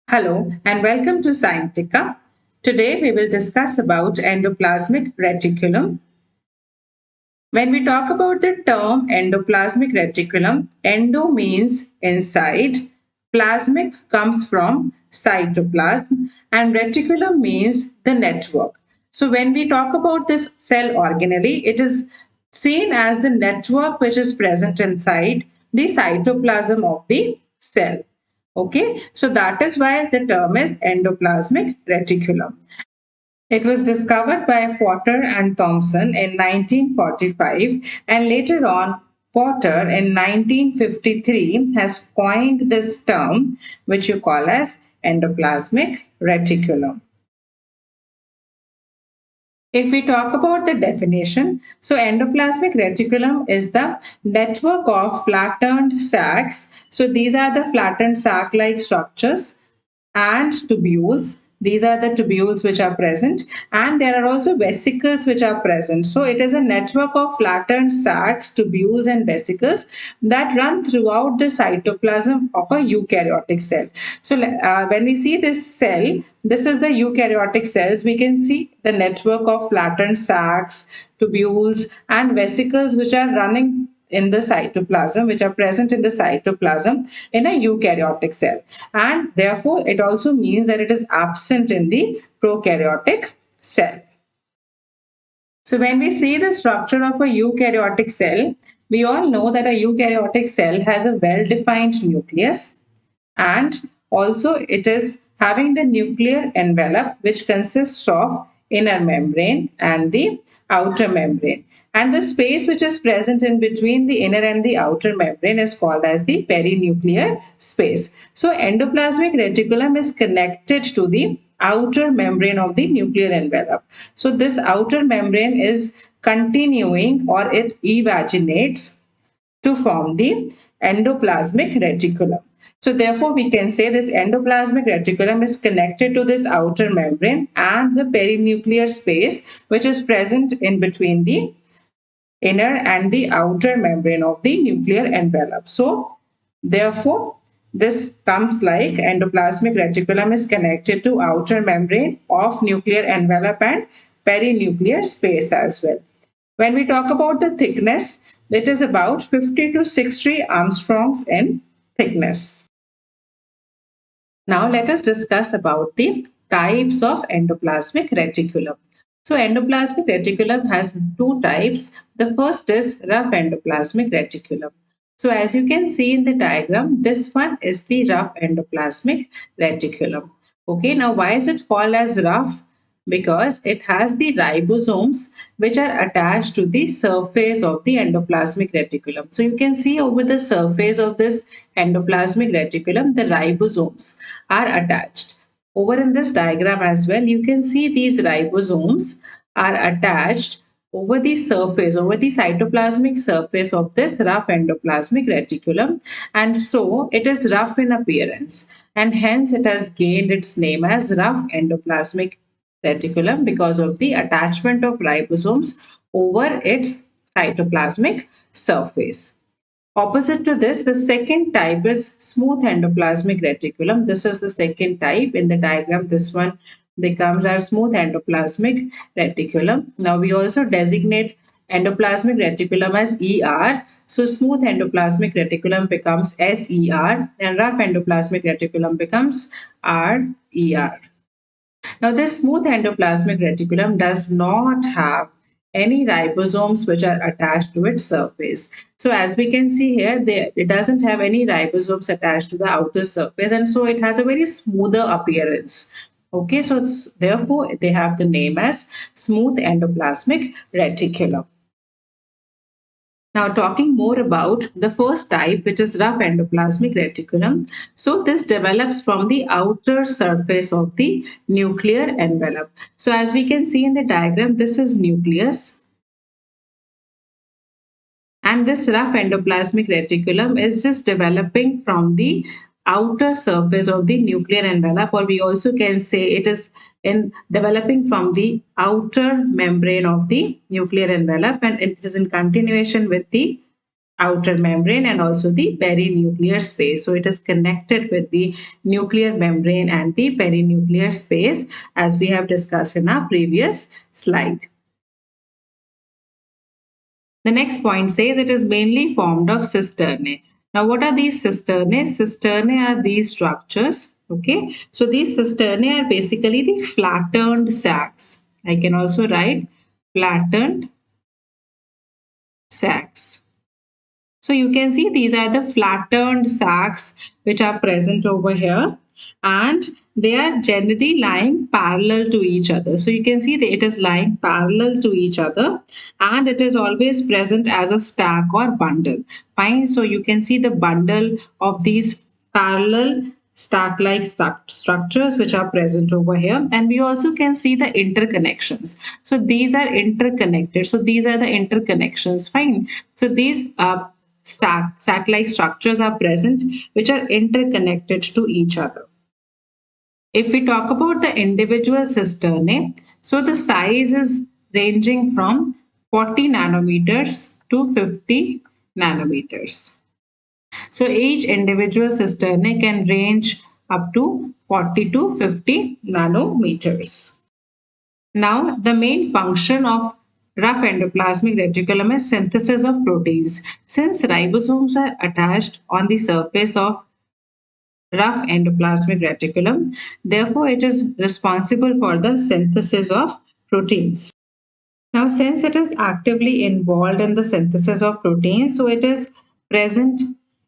Hello and welcome to Scientica. Today we will discuss about endoplasmic reticulum. When we talk about the term endoplasmic reticulum, endo means inside, plasmic comes from cytoplasm, and reticulum means the network. So when we talk about this cell organelle, it is seen as the network which is present inside the cytoplasm of the cell. Okay, so that is why the term is endoplasmic reticulum. It was discovered by Potter and Thomson in 1945, and later on, Potter in 1953 has coined this term, which you call as endoplasmic reticulum. If we talk about the definition, so endoplasmic reticulum is the network of flattened sacs. So these are the flattened sac-like structures and tubules. These are the tubules which are present, and there are also vesicles which are present. So it is a network of flattened sacs, tubules, and vesicles that run throughout the cytoplasm of a eukaryotic cell. So when we see this cell, this is the eukaryotic cells. We can see the network of flattened sacs, tubules, and vesicles which are running in the cytoplasm, which are present in the cytoplasm in a eukaryotic cell. And therefore, it also means that it is absent in the prokaryotic cell. So when we see the structure of a eukaryotic cell, we all know that a eukaryotic cell has a well-defined nucleus, and also it is having the nuclear envelope, which consists of inner membrane and the outer membrane, and the space which is present in between the inner and the outer membrane is called as the perinuclear space. So endoplasmic reticulum is connected to the outer membrane of the nuclear envelope. So this outer membrane is continuing, or it evaginates to form the endoplasmic reticulum. So therefore, we can say this endoplasmic reticulum is connected to this outer membrane and the perinuclear space, which is present in between the inner and the outer membrane of the nuclear envelope. So therefore, this comes like endoplasmic reticulum is connected to outer membrane of nuclear envelope and perinuclear space as well. When we talk about the thickness, it is about 50 to 60 Armstrongs in thickness. Now let us discuss about the types of endoplasmic reticulum. So endoplasmic reticulum has two types. The first is rough endoplasmic reticulum. So as you can see in the diagram, this one is the rough endoplasmic reticulum. Okay, now why is it called as rough? Because it has the ribosomes which are attached to the surface of the endoplasmic reticulum. So you can see over the surface of this endoplasmic reticulum, the ribosomes are attached. Over in this diagram as well, you can see these ribosomes are attached over the surface, over the cytoplasmic surface of this rough endoplasmic reticulum, and so it is rough in appearance, and hence it has gained its name as rough endoplasmic reticulum because of the attachment of ribosomes over its cytoplasmic surface. Opposite to this, the second type is smooth endoplasmic reticulum. This is the second type in the diagram. This one becomes our smooth endoplasmic reticulum. Now we also designate endoplasmic reticulum as ER. So smooth endoplasmic reticulum becomes SER and rough endoplasmic reticulum becomes RER. Now, this smooth endoplasmic reticulum does not have any ribosomes which are attached to its surface. So, as we can see here, it doesn't have any ribosomes attached to the outer surface, and so it has a very smoother appearance. Okay, so therefore they have the name as smooth endoplasmic reticulum. Now, talking more about the first type, which is rough endoplasmic reticulum. So, this develops from the outer surface of the nuclear envelope. So, as we can see in the diagram, this is nucleus. And this rough endoplasmic reticulum is just developing from the outer surface of the nuclear envelope, or we also can say it is in developing from the outer membrane of the nuclear envelope, and it is in continuation with the outer membrane and also the perinuclear space. So it is connected with the nuclear membrane and the perinuclear space, as we have discussed in our previous slide. The next point says it is mainly formed of cisternae. Now, what are these cisternae? Cisternae are these structures. Okay, so these cisternae are basically the flattened sacs. I can also write flattened sacs. So you can see these are the flattened sacs which are present over here, and they are generally lying parallel to each other. So you can see that it is lying parallel to each other, and it is always present as a stack or bundle. Fine. So you can see the bundle of these parallel stack-like structures which are present over here, and we also can see the interconnections. So these are interconnected. So these are the interconnections. Fine. So these sac-like structures are present which are interconnected to each other. If we talk about the individual cisternae, so the size is ranging from 40 nanometers to 50 nanometers. So each individual cisternae can range up to 40 to 50 nanometers. Now, the main function of rough endoplasmic reticulum is synthesis of proteins. Since ribosomes are attached on the surface of rough endoplasmic reticulum, therefore it is responsible for the synthesis of proteins. Now, since it is actively involved in the synthesis of proteins, so it is present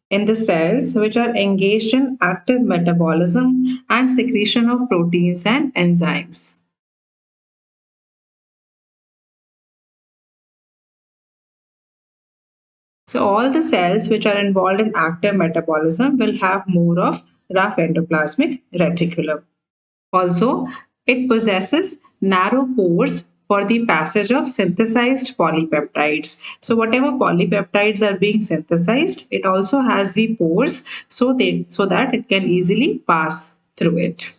in the cells which are engaged in active metabolism and secretion of proteins and enzymes. So all the cells which are involved in active metabolism will have more of rough endoplasmic reticulum. Also, it possesses narrow pores for the passage of synthesized polypeptides. So whatever polypeptides are being synthesized, it also has the pores so that it can easily pass through it.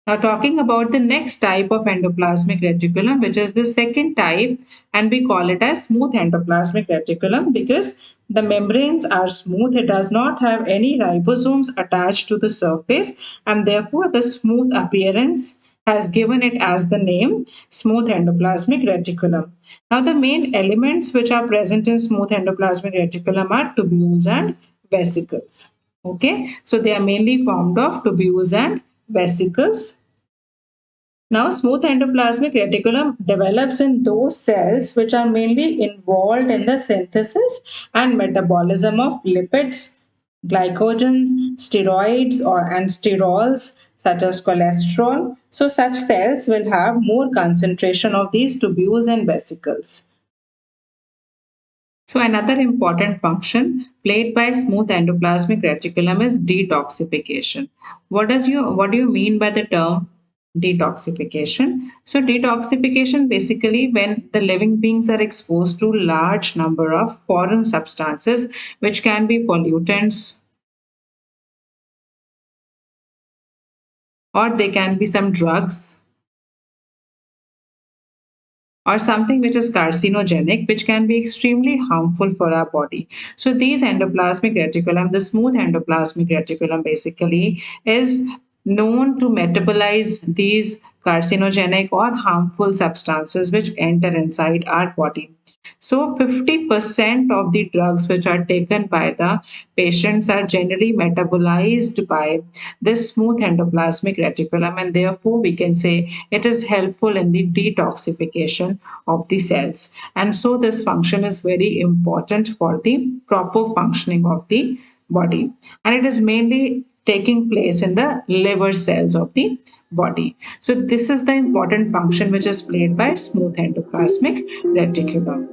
Now, talking about the next type of endoplasmic reticulum, which is the second type, and we call it as smooth endoplasmic reticulum because the membranes are smooth. It does not have any ribosomes attached to the surface, and therefore the smooth appearance has given it as the name smooth endoplasmic reticulum. Now, the main elements which are present in smooth endoplasmic reticulum are tubules and vesicles. Okay, so they are mainly formed of tubules and vesicles. Now, smooth endoplasmic reticulum develops in those cells which are mainly involved in the synthesis and metabolism of lipids, glycogen, steroids, and sterols such as cholesterol. So, such cells will have more concentration of these tubules and vesicles. So another important function played by smooth endoplasmic reticulum is detoxification. What do you mean by the term detoxification? So detoxification basically when the living beings are exposed to large number of foreign substances which can be pollutants or they can be some drugs or something which is carcinogenic, which can be extremely harmful for our body. So these endoplasmic reticulum, the smooth endoplasmic reticulum basically is known to metabolize these carcinogenic or harmful substances which enter inside our body. So 50% of the drugs which are taken by the patients are generally metabolized by this smooth endoplasmic reticulum, and therefore we can say it is helpful in the detoxification of the cells. And so this function is very important for the proper functioning of the body. And it is mainly taking place in the liver cells of the body. So this is the important function which is played by smooth endoplasmic reticulum.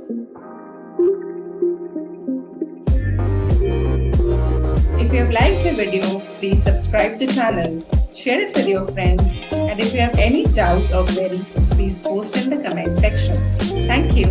If you have liked the video, please subscribe the channel, share it with your friends, and if you have any doubt or query, please post in the comment section. Thank you.